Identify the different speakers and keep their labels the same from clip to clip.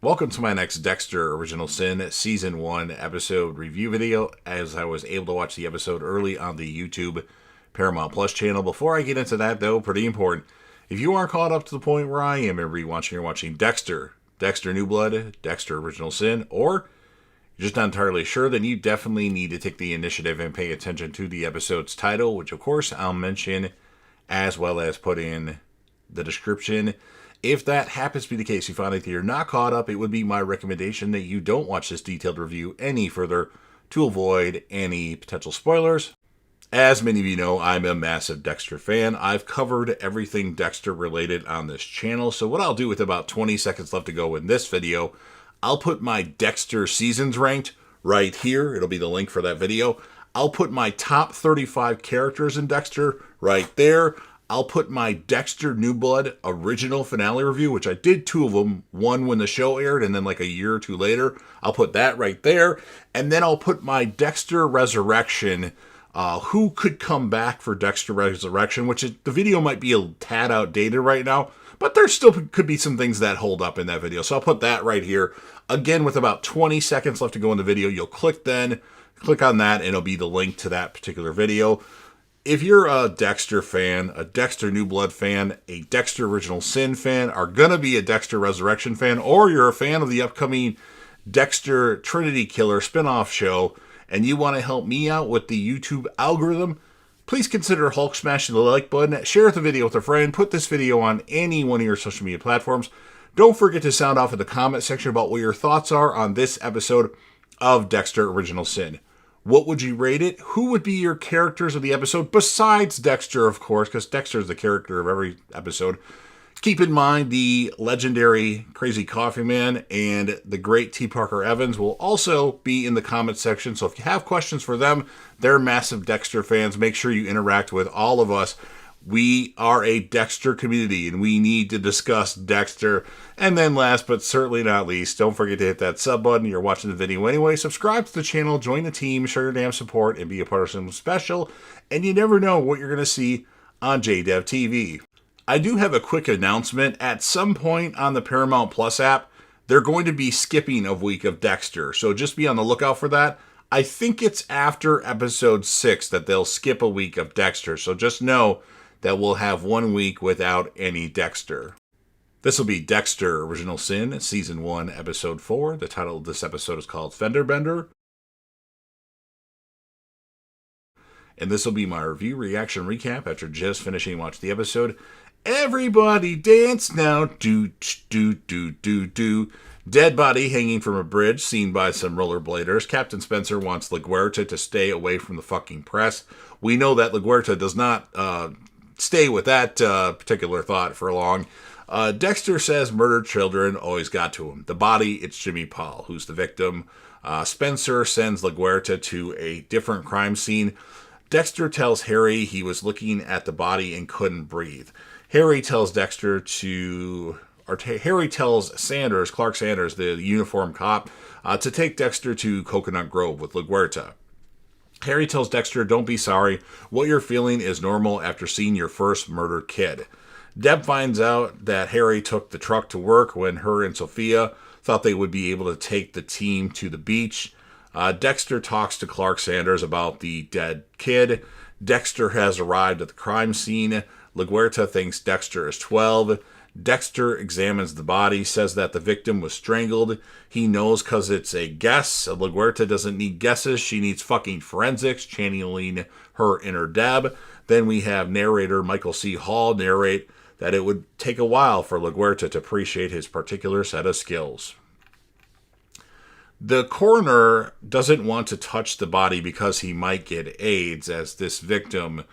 Speaker 1: Welcome to my next Dexter Original Sin Season 1 episode review video, as I was able to watch the episode early on the YouTube Paramount Plus channel. Before I get into that, though, pretty important, if you aren't caught up to the point where I am and rewatching or watching Dexter, Dexter New Blood, Dexter Original Sin, or you're just not entirely sure, then you definitely need to take the initiative and pay attention to the episode's title, which of course I'll mention as well as put in the description. If that happens to be the case, you find that you're not caught up, it would be my recommendation that you don't watch this detailed review any further to avoid any potential spoilers. As many of you know, I'm a massive Dexter fan. I've covered everything Dexter related on this channel, so what I'll do with about 20 seconds left to go in this video, I'll put my Dexter seasons ranked right here. It'll be the link for that video. I'll put my top 35 characters in Dexter right there. I'll put my Dexter New Blood original finale review, which I did two of them, one when the show aired and then like a year or two later. I'll put that right there. And then I'll put my Dexter Resurrection, who could come back for Dexter Resurrection, which the video might be a tad outdated right now, but there still could be some things that hold up in that video. So I'll put that right here. Again, with about 20 seconds left to go in the video, you'll click on that, and it'll be the link to that particular video. If you're a Dexter fan, a Dexter New Blood fan, a Dexter Original Sin fan, are going to be a Dexter Resurrection fan, or you're a fan of the upcoming Dexter Trinity Killer spinoff show, and you want to help me out with the YouTube algorithm, please consider Hulk smashing the like button, share the video with a friend, put this video on any one of your social media platforms. Don't forget to sound off in the comment section about what your thoughts are on this episode of Dexter Original Sin. What would you rate it? Who would be your characters of the episode besides Dexter, of course, because Dexter is the character of every episode. Keep in mind the legendary Crazy Coffee Man and the great T. Parker Evans will also be in the comment section. So if you have questions for them, they're massive Dexter fans. Make sure you interact with all of us. We are a Dexter community, and we need to discuss Dexter. And then last but certainly not least, don't forget to hit that sub button. You're watching the video anyway. Subscribe to the channel, join the team, show your damn support, and be a part of something special. And you never know what you're going to see on JDev TV. I do have a quick announcement. At some point on the Paramount Plus app, they're going to be skipping a week of Dexter. So just be on the lookout for that. I think it's after episode 6 that they'll skip a week of Dexter. So just know that we'll have 1 week without any Dexter. This will be Dexter Original Sin, Season 1, Episode 4. The title of this episode is called Fender Bender. And this will be my review, reaction, recap after just finishing watching the episode. Everybody dance now. Do, do, do, do, do. Dead body hanging from a bridge, seen by some rollerbladers. Captain Spencer wants LaGuerta to stay away from the fucking press. We know that LaGuerta does not stay with that particular thought for long. Dexter says murdered children always got to him. The body, it's Jimmy Paul, who's the victim. Spencer sends LaGuerta to a different crime scene. Dexter tells Harry he was looking at the body and couldn't breathe. Harry tells Sanders, Clark Sanders, the uniformed cop, to take Dexter to Coconut Grove with LaGuerta. Harry tells Dexter, don't be sorry. What you're feeling is normal after seeing your first murdered kid. Deb finds out that Harry took the truck to work when her and Sophia thought they would be able to take the team to the beach. Dexter talks to Clark Sanders about the dead kid. Dexter has arrived at the crime scene. LaGuerta thinks Dexter is 12. Dexter examines the body, says that the victim was strangled. He knows because it's a guess. LaGuerta doesn't need guesses. She needs fucking forensics, channeling her inner Deb. Then we have narrator Michael C. Hall narrate that it would take a while for LaGuerta to appreciate his particular set of skills. The coroner doesn't want to touch the body because he might get AIDS, as this victim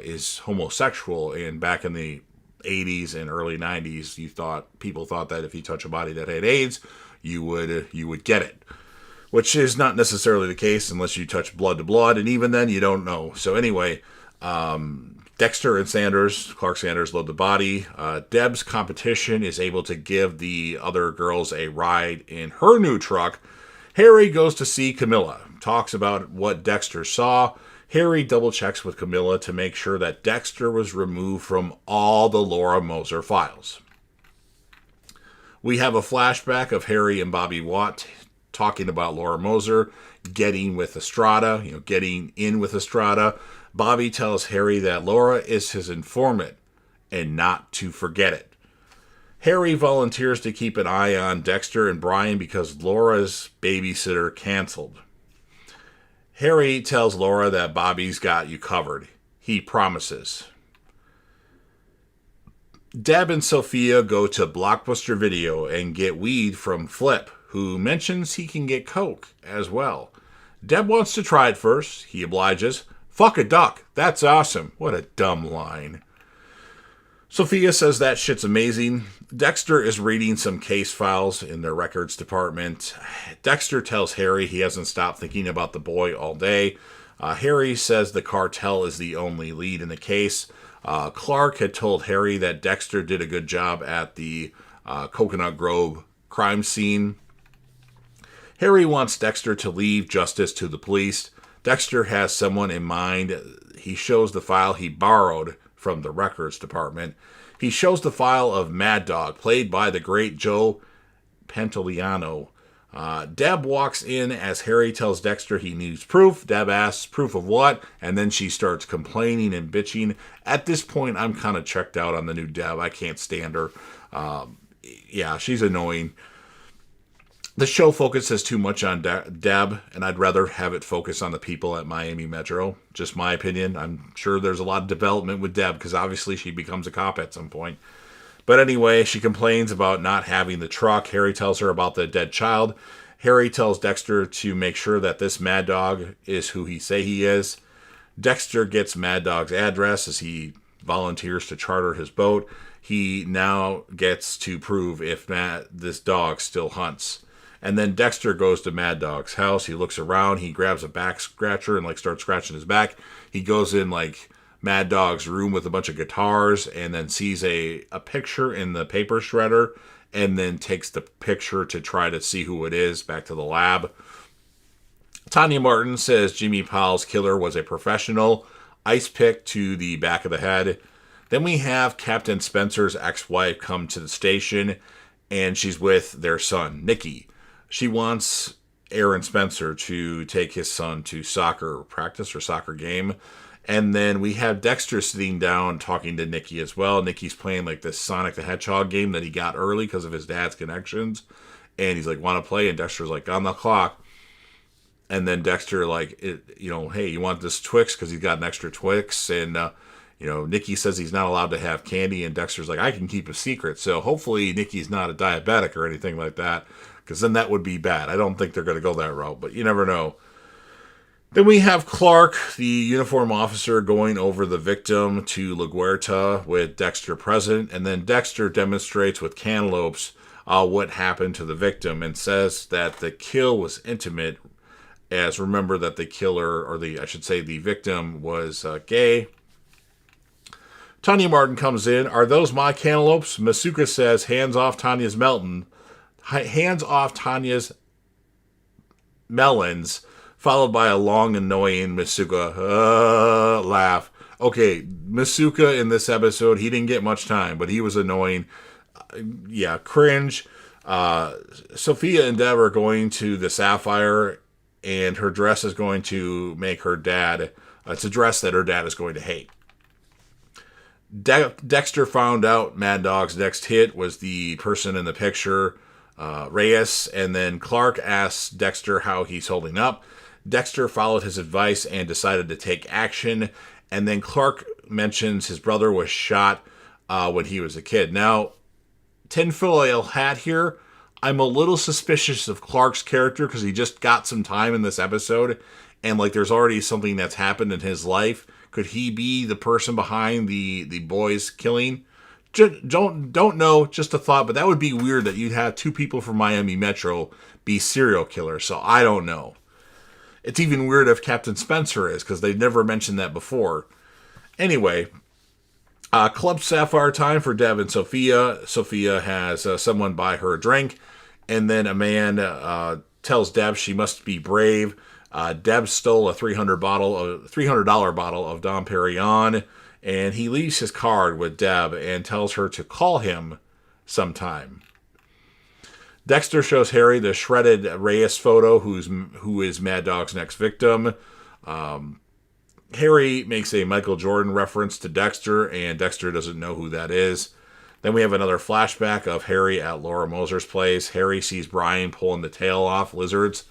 Speaker 1: is homosexual, and back in the 80s and early 90s, people thought that if you touch a body that had AIDS, you would get it, which is not necessarily the case unless you touch blood to blood, and even then you don't know. So anyway, Dexter and Clark Sanders load the body. Deb's competition is able to give the other girls a ride in her new truck. Harry goes to see Camilla, talks about what Dexter saw. Harry double-checks with Camilla to make sure that Dexter was removed from all the Laura Moser files. We have a flashback of Harry and Bobby Watt talking about Laura Moser getting with Estrada, getting in with Estrada. Bobby tells Harry that Laura is his informant and not to forget it. Harry volunteers to keep an eye on Dexter and Brian because Laura's babysitter canceled. Harry tells Laura that Bobby's got you covered. He promises. Deb and Sophia go to Blockbuster Video and get weed from Flip, who mentions he can get coke as well. Deb wants to try it first. He obliges. Fuck a duck. That's awesome. What a dumb line. Sophia says that shit's amazing. Dexter is reading some case files in their records department. Dexter tells Harry he hasn't stopped thinking about the boy all day. Harry says the cartel is the only lead in the case. Clark had told Harry that Dexter did a good job at the Coconut Grove crime scene. Harry wants Dexter to leave justice to the police. Dexter has someone in mind. He shows the file he borrowed from the records department. He shows the file of Mad Dog, played by the great Joe Pantoliano. Deb walks in as Harry tells Dexter he needs proof. Deb asks, proof of what? And then she starts complaining and bitching. At this point, I'm kind of checked out on the new Deb. I can't stand her. Yeah, she's annoying. The show focuses too much on Deb, and I'd rather have it focus on the people at Miami Metro. Just my opinion. I'm sure there's a lot of development with Deb, because obviously she becomes a cop at some point. But anyway, she complains about not having the truck. Harry tells her about the dead child. Harry tells Dexter to make sure that this Mad Dog is who he say he is. Dexter gets Mad Dog's address as he volunteers to charter his boat. He now gets to prove if this dog still hunts. And then Dexter goes to Mad Dog's house. He looks around. He grabs a back scratcher and starts scratching his back. He goes in Mad Dog's room with a bunch of guitars and then sees a picture in the paper shredder and then takes the picture to try to see who it is back to the lab. Tanya Martin says Jimmy Powell's killer was a professional. Ice pick to the back of the head. Then we have Captain Spencer's ex-wife come to the station and she's with their son, Nicky. She wants Aaron Spencer to take his son to soccer practice or soccer game. And then we have Dexter sitting down talking to Nicky as well. Nicky's playing this Sonic the Hedgehog game that he got early because of his dad's connections. And he's want to play? And Dexter's on the clock. And then Dexter hey, you want this Twix? Because he's got an extra Twix. And, Nicky says he's not allowed to have candy. And Dexter's I can keep a secret. So hopefully Nicky's not a diabetic or anything like that. Because then that would be bad. I don't think they're going to go that route, but you never know. Then we have Clark, the uniform officer, going over the victim to LaGuerta with Dexter present. And then Dexter demonstrates with cantaloupes what happened to the victim and says that the kill was intimate, as remember that the killer, or the victim, was gay. Tanya Martin comes in. Are those my cantaloupes? Masuka says, hands off Tanya's melons, followed by a long, annoying Masuka laugh. Okay, Masuka in this episode, he didn't get much time, but he was annoying. Yeah, cringe. Sophia and Deb are going to the Sapphire, and her dress is going to make her dad... it's a dress that her dad is going to hate. Dexter found out Mad Dog's next hit was the person in the picture, Reyes, and then Clark asks Dexter how he's holding up. Dexter followed his advice and decided to take action, and then Clark mentions his brother was shot when he was a kid. Now, tinfoil hat here, I'm a little suspicious of Clark's character because he just got some time in this episode, and there's already something that's happened in his life. Could he be the person behind the boys killing? Don't know, just a thought, but that would be weird that you'd have two people from Miami Metro be serial killers, so I don't know. It's even weird if Captain Spencer is, because they've never mentioned that before. Anyway, Club Sapphire time for Deb and Sophia. Sophia has someone buy her a drink, and then a man tells Deb she must be brave. Deb stole a $300 bottle of Dom Perignon, and he leaves his card with Deb and tells her to call him sometime. Dexter shows Harry the shredded Reyes photo, who is Mad Dog's next victim. Harry makes a Michael Jordan reference to Dexter, and Dexter doesn't know who that is. Then we have another flashback of Harry at Laura Moser's place. Harry sees Brian pulling the tail off lizards,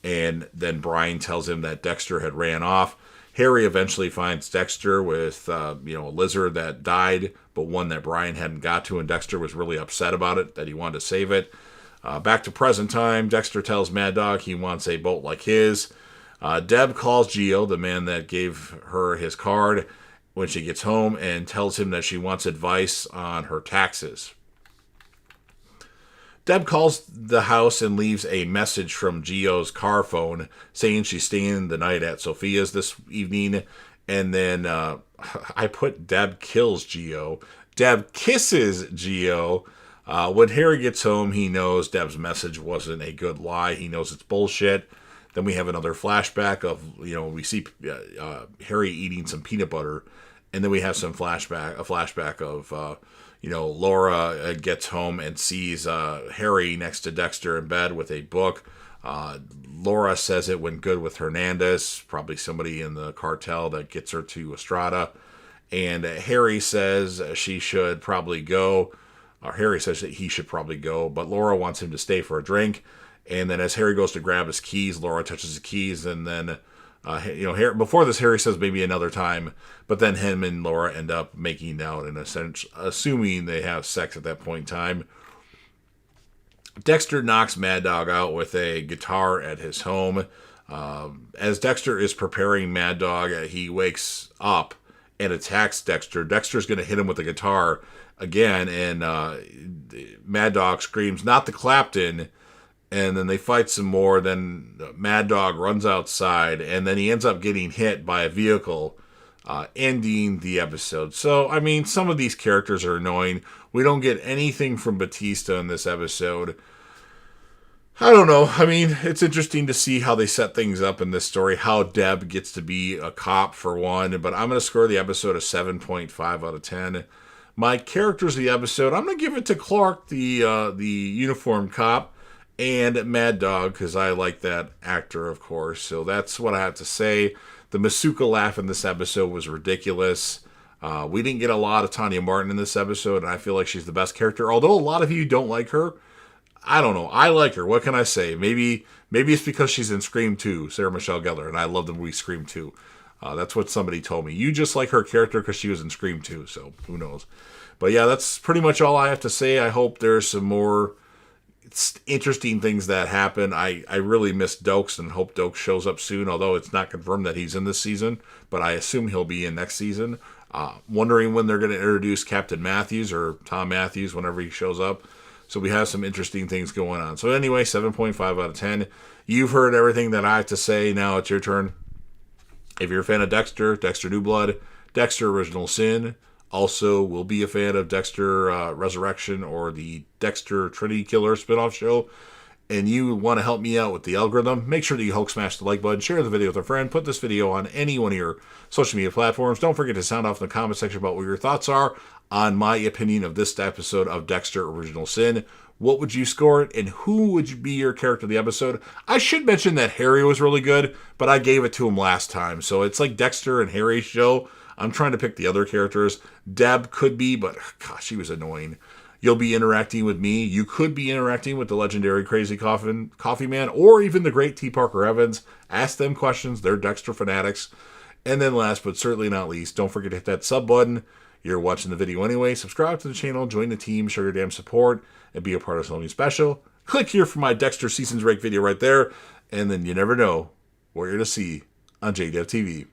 Speaker 1: and then Brian tells him that Dexter had ran off. Harry eventually finds Dexter with a lizard that died, but one that Brian hadn't got to, and Dexter was really upset about it, that he wanted to save it. Back to present time, Dexter tells Mad Dog he wants a boat like his. Deb calls Gio, the man that gave her his card, when she gets home, and tells him that she wants advice on her taxes. Deb calls the house and leaves a message from Gio's car phone saying she's staying the night at Sophia's this evening. And then I put Deb kills Gio. Deb kisses Gio. When Harry gets home, he knows Deb's message wasn't a good lie. He knows it's bullshit. Then we have another flashback of, we see Harry eating some peanut butter. And then we have a flashback of, Laura gets home and sees Harry next to Dexter in bed with a book. Laura says it went good with Hernandez, probably somebody in the cartel that gets her to Estrada. And Harry says she should probably go. Or Harry says that he should probably go, but Laura wants him to stay for a drink. And then as Harry goes to grab his keys, Laura touches his keys, and then, before this, Harry says maybe another time, but then him and Laura end up making out, in a sense, assuming they have sex at that point in time. Dexter knocks Mad Dog out with a guitar at his home. As Dexter is preparing Mad Dog, he wakes up and attacks Dexter. Dexter's going to hit him with the guitar again, and Mad Dog screams, "Not the Clapton!" And then they fight some more. Then Mad Dog runs outside, and then he ends up getting hit by a vehicle, ending the episode. So, I mean, some of these characters are annoying. We don't get anything from Batista in this episode. I don't know. I mean, it's interesting to see how they set things up in this story, how Deb gets to be a cop, for one. But I'm going to score the episode a 7.5 out of 10. My characters of the episode, I'm going to give it to Clark, the uniformed cop, and Mad Dog, because I like that actor, of course. So that's what I have to say. The Masuka laugh in this episode was ridiculous. We didn't get a lot of Tanya Martin in this episode, and I feel like she's the best character. Although a lot of you don't like her, I don't know. I like her. What can I say? Maybe it's because she's in Scream 2, Sarah Michelle Gellar, and I love the movie Scream 2. That's what somebody told me. You just like her character because she was in Scream 2, so who knows. But yeah, that's pretty much all I have to say. I hope there's some more interesting things that happen. I really miss Dokes and hope Dokes shows up soon, although it's not confirmed that he's in this season, but I assume he'll be in next season. Wondering when they're going to introduce Captain Matthews or Tom Matthews whenever he shows up. So we have some interesting things going on. So anyway, 7.5 out of 10. You've heard everything that I have to say. Now it's your turn. If you're a fan of Dexter, Dexter New Blood, Dexter Original Sin, also will be a fan of Dexter Resurrection or the Dexter Trinity Killer spinoff show, and you want to help me out with the algorithm, make sure that you Hulk smash the like button, share the video with a friend, put this video on any one of your social media platforms. Don't forget to sound off in the comment section about what your thoughts are on my opinion of this episode of Dexter Original Sin. What would you score it, and who would be your character of the episode? I should mention that Harry was really good, but I gave it to him last time, so it's like Dexter and Harry's show. I'm trying to pick the other characters. Deb could be, but gosh, she was annoying. You'll be interacting with me. You could be interacting with the legendary Crazy Coffee Man, or even the great T. Parker Evans. Ask them questions. They're Dexter fanatics. And then last but certainly not least, don't forget to hit that sub button. You're watching the video anyway. Subscribe to the channel, join the team, show your damn support, and be a part of something special. Click here for my Dexter Seasons Break video right there, and then you never know what you're going to see on JDev TV.